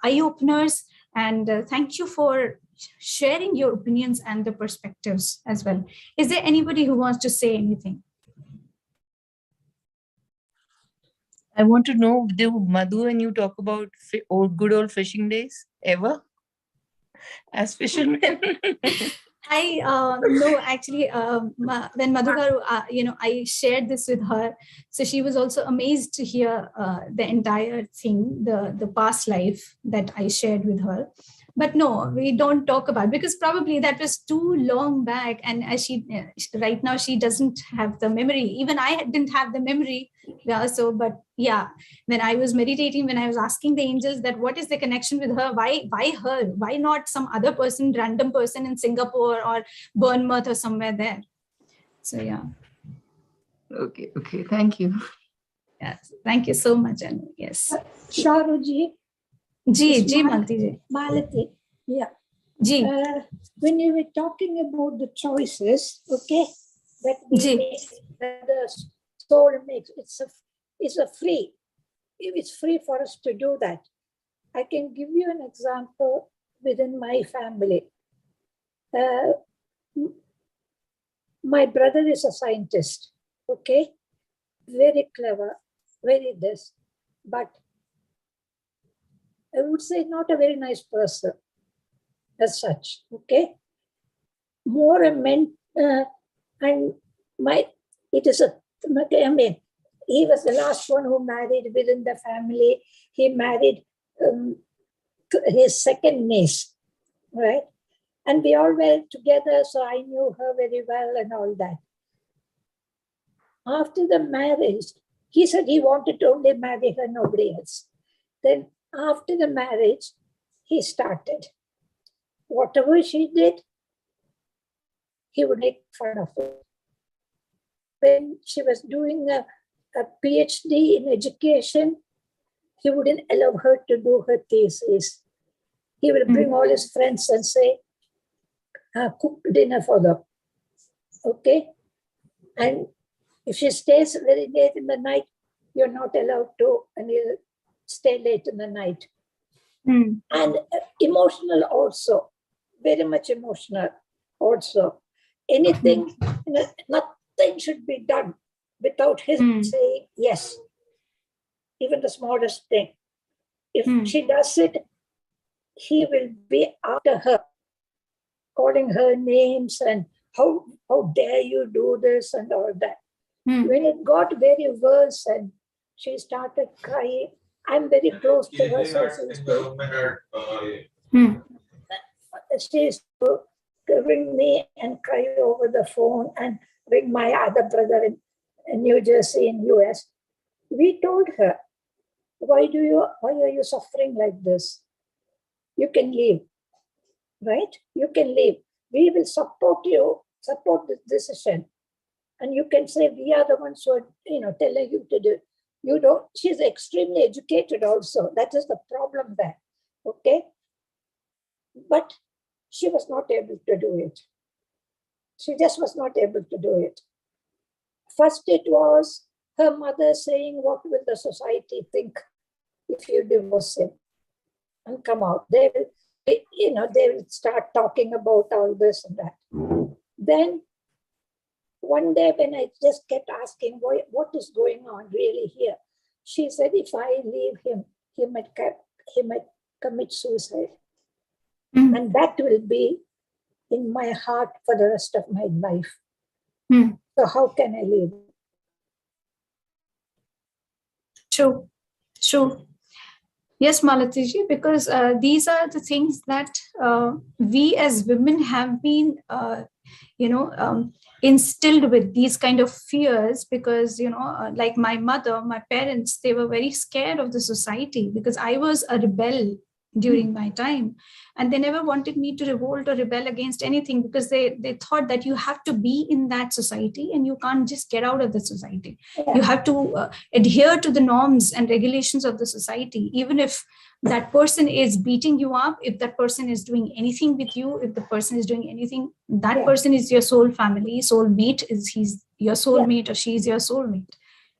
eye-openers. And thank you for sharing your opinions and the perspectives as well. Is there anybody who wants to say anything? I want to know, do Madhu and you talk about good old fishing days ever as fishermen? No, actually, when Madhugaru, I shared this with her. So she was also amazed to hear the entire thing, the past life that I shared with her. But no, we don't talk about it because probably that was too long back. And as right now, she doesn't have the memory. Even I didn't have the memory. Yeah, but yeah, when I was meditating, when I was asking the angels that what is the connection with her, why her, why not some other person, random person in Singapore or Bournemouth or somewhere there? So yeah. Okay, thank you. Yes, thank you so much, Anu. Yes. Sharoo ji. Ji, Malti ji. Malati. Yeah. Ji. When you were talking about the choices, okay, that we make, that the soul makes, it's a free. It's free for us to do that. I can give you an example within my family. My brother is a scientist, okay, very clever, very this, but I would say not a very nice person as such, okay. More a and it is he was the last one who married within the family. He married his second niece, right? And we all were together, so I knew her very well and all that. After the marriage, he said he wanted to only marry her, nobody else. Then after the marriage, he started. Whatever she did, he would make fun of her. When she was doing a PhD in education, he wouldn't allow her to do her thesis. He will bring all his friends and say, cook dinner for them. Okay? And if she stays very late in the night, you're not allowed to, and he'll stay late in the night. And emotional also, very much emotional also. Anything, nothing should be done without his saying yes, even the smallest thing. If she does it, he will be after her, calling her names and how dare you do this and all that. When it got very worse and she started crying, I'm very close to her, so she used to ring me and cry over the phone and ring my other brother in New Jersey in US. We told her, why are you suffering like this? You can leave, right? You can leave. We will support you, support this decision. And you can say, we are the ones who are, telling you to do. You don't, she's extremely educated also. That is the problem there, okay? But she was not able to do it. She just was not able to do it. First, it was her mother saying, what will the society think if you divorce him and come out? They will start talking about all this and that. Then one day when I just kept asking, what is going on really here? She said, if I leave him, he might commit suicide. And that will be in my heart for the rest of my life. So how can I leave? True. Yes, Malatiji, because these are the things that we as women have been, instilled with these kind of fears, because, like my mother, my parents, they were very scared of the society because I was a rebel during my time, and they never wanted me to revolt or rebel against anything because they thought that you have to be in that society and you can't just get out of the society. You have to adhere to the norms and regulations of the society, even if that person is beating you up, if that person is doing anything with you, if the person is doing anything, that person is your soul family, soulmate, he's your soulmate or she's your soulmate.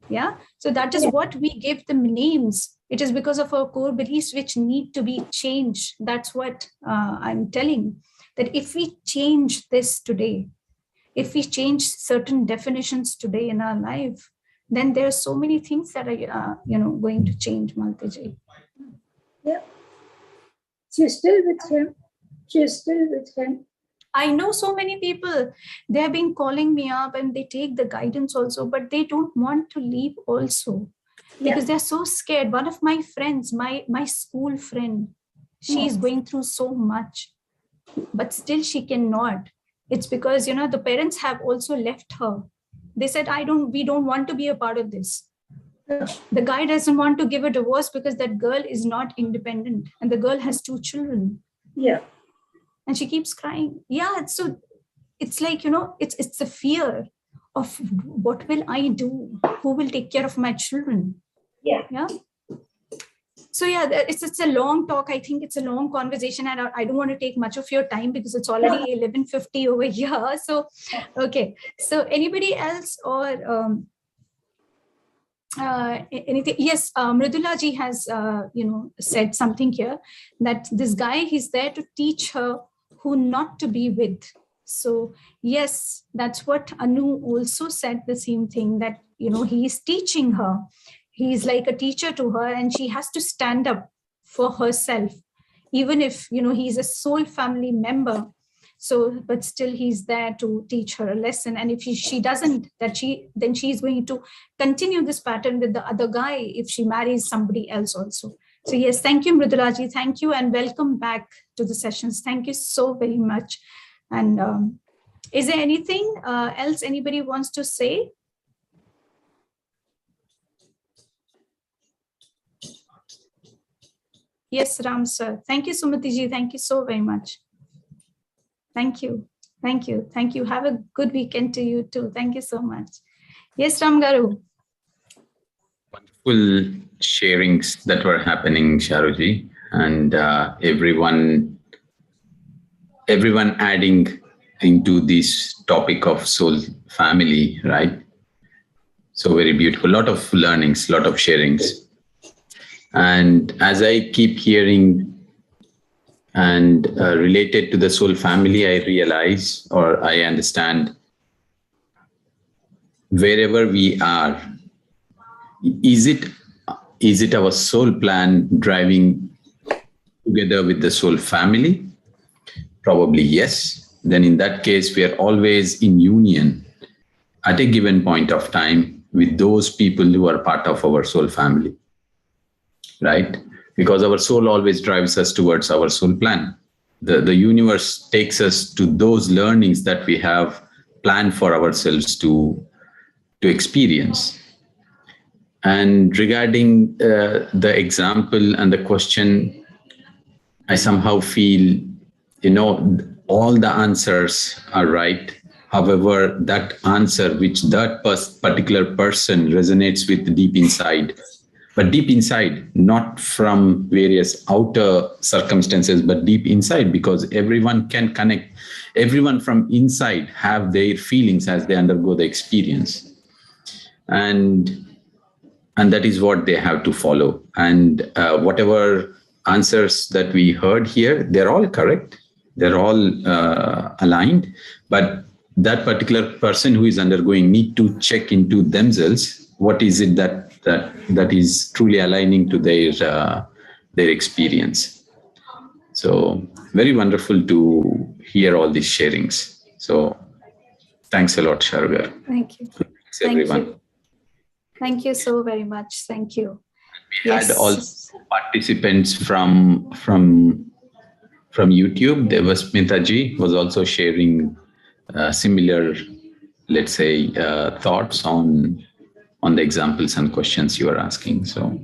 Yeah. So that is what we give them names. It is because of our core beliefs which need to be changed. That's what I'm telling, that if we change this today, if we change certain definitions today in our life, then there are so many things that are, going to change, Maltiji. Yeah. She's still with him. She's still with him. I know so many people, they have been calling me up and they take the guidance also, but they don't want to leave also because they're so scared. One of my friends, my school friend, she is going through so much, but still she cannot. It's because, the parents have also left her. They said, we don't want to be a part of this. The guy doesn't want to give a divorce because that girl is not independent and the girl has 2 children. Yeah. And she keeps crying. Yeah, so it's like, it's the fear of what will I do? Who will take care of my children? Yeah. So yeah, it's a long talk. I think it's a long conversation and I don't want to take much of your time because it's already 11:50 over here. So, okay. So anybody else or anything? Yes, Mridula ji has, said something here that this guy, he's there to teach her who not to be with. So yes, that's what Anu also said, the same thing, that, he is teaching her. He's like a teacher to her and she has to stand up for herself, even if, he's a soul family member. So, but still he's there to teach her a lesson. And if she doesn't, then she's going to continue this pattern with the other guy if she marries somebody else also. So yes, thank you, Mridulaji. Thank you and welcome back to the sessions. Thank you so very much. And is there anything else anybody wants to say? Yes, Ram sir. Thank you, Sumatiji. Thank you so very much. Thank you. Thank you. Thank you. Have a good weekend to you too. Thank you so much. Yes, Ram Garu. Wonderful sharings that were happening, Sharuji, and everyone adding into this topic of soul family, right? So very beautiful. Lot of learnings, lot of sharings. And as I keep hearing and related to the soul family, I realize or I understand wherever we are, is it our soul plan driving together with the soul family? Probably yes. Then in that case, we are always in union at a given point of time with those people who are part of our soul family, right? Because our soul always drives us towards our soul plan. The universe takes us to those learnings that we have planned for ourselves to experience. And regarding the example and the question, I somehow feel, all the answers are right. However, that answer which that particular person resonates with deep inside, but deep inside, not from various outer circumstances, but deep inside, because everyone can connect. Everyone from inside have their feelings as they undergo the experience. And that is what they have to follow. And whatever answers that we heard here, they're all correct. They're all aligned. But that particular person who is undergoing need to check into themselves. What is it that is truly aligning to their experience? So very wonderful to hear all these sharings. So thanks a lot, Sharoo. Thank you. Thanks, everyone. Thank you. Thank you so very much. Thank you. We had also participants from YouTube. Devasmita ji was also sharing similar, let's say, thoughts on the examples and questions you are asking. So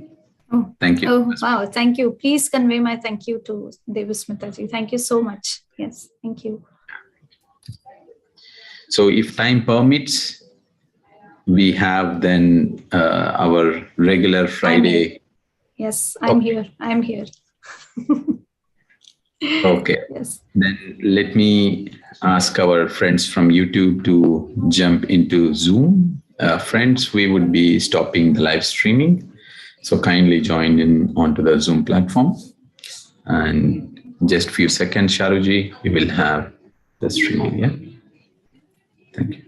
thank you. Oh, wow. Thank you. Please convey my thank you to Devasmita ji. Thank you so much. Yes. Thank you. So if time permits, we have then our regular Friday. Yes, I'm here. I'm here. Okay. Yes. Then let me ask our friends from YouTube to jump into Zoom. Friends, we would be stopping the live streaming. So kindly join in onto the Zoom platform. And just a few seconds, Sharuji, we will have the streaming. Yeah. Thank you.